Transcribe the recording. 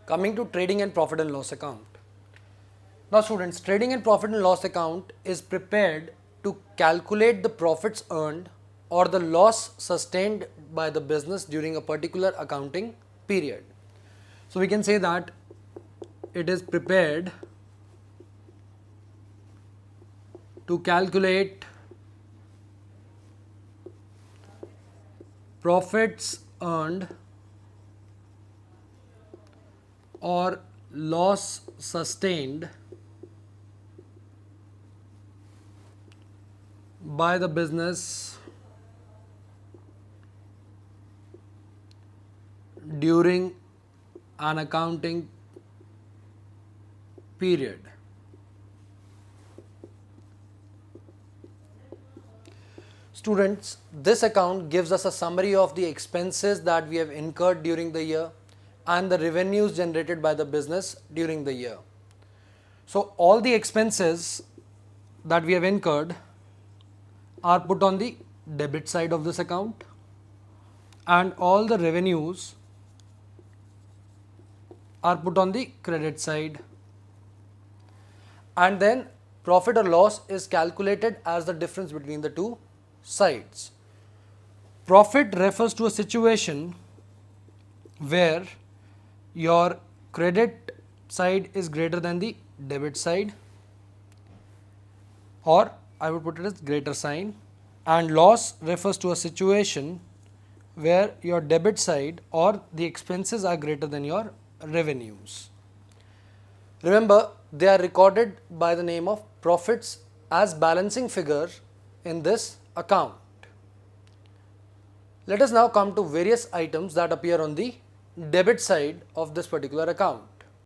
Coming to trading and profit and loss account. Now students, trading and profit and loss account is prepared to calculate the profits earned or the loss sustained by the business during a particular accounting period. So we can say that it is prepared to calculate profits earned or loss sustained by the business during an accounting period. Students, this account gives us a summary of the expenses that we have incurred during the year and the revenues generated by the business during the year. So all the expenses that we have incurred are put on the debit side of this account, and all the revenues are put on the credit side, and then profit or loss is calculated as the difference between the two sides. Profit refers to a situation where your credit side is greater than the debit side, or I would put it as greater sign, and loss refers to a situation where your debit side or the expenses are greater than your revenues. Remember, they are recorded by the name of profits as balancing figure in this account. Let us now come to various items that appear on the debit side of this particular account.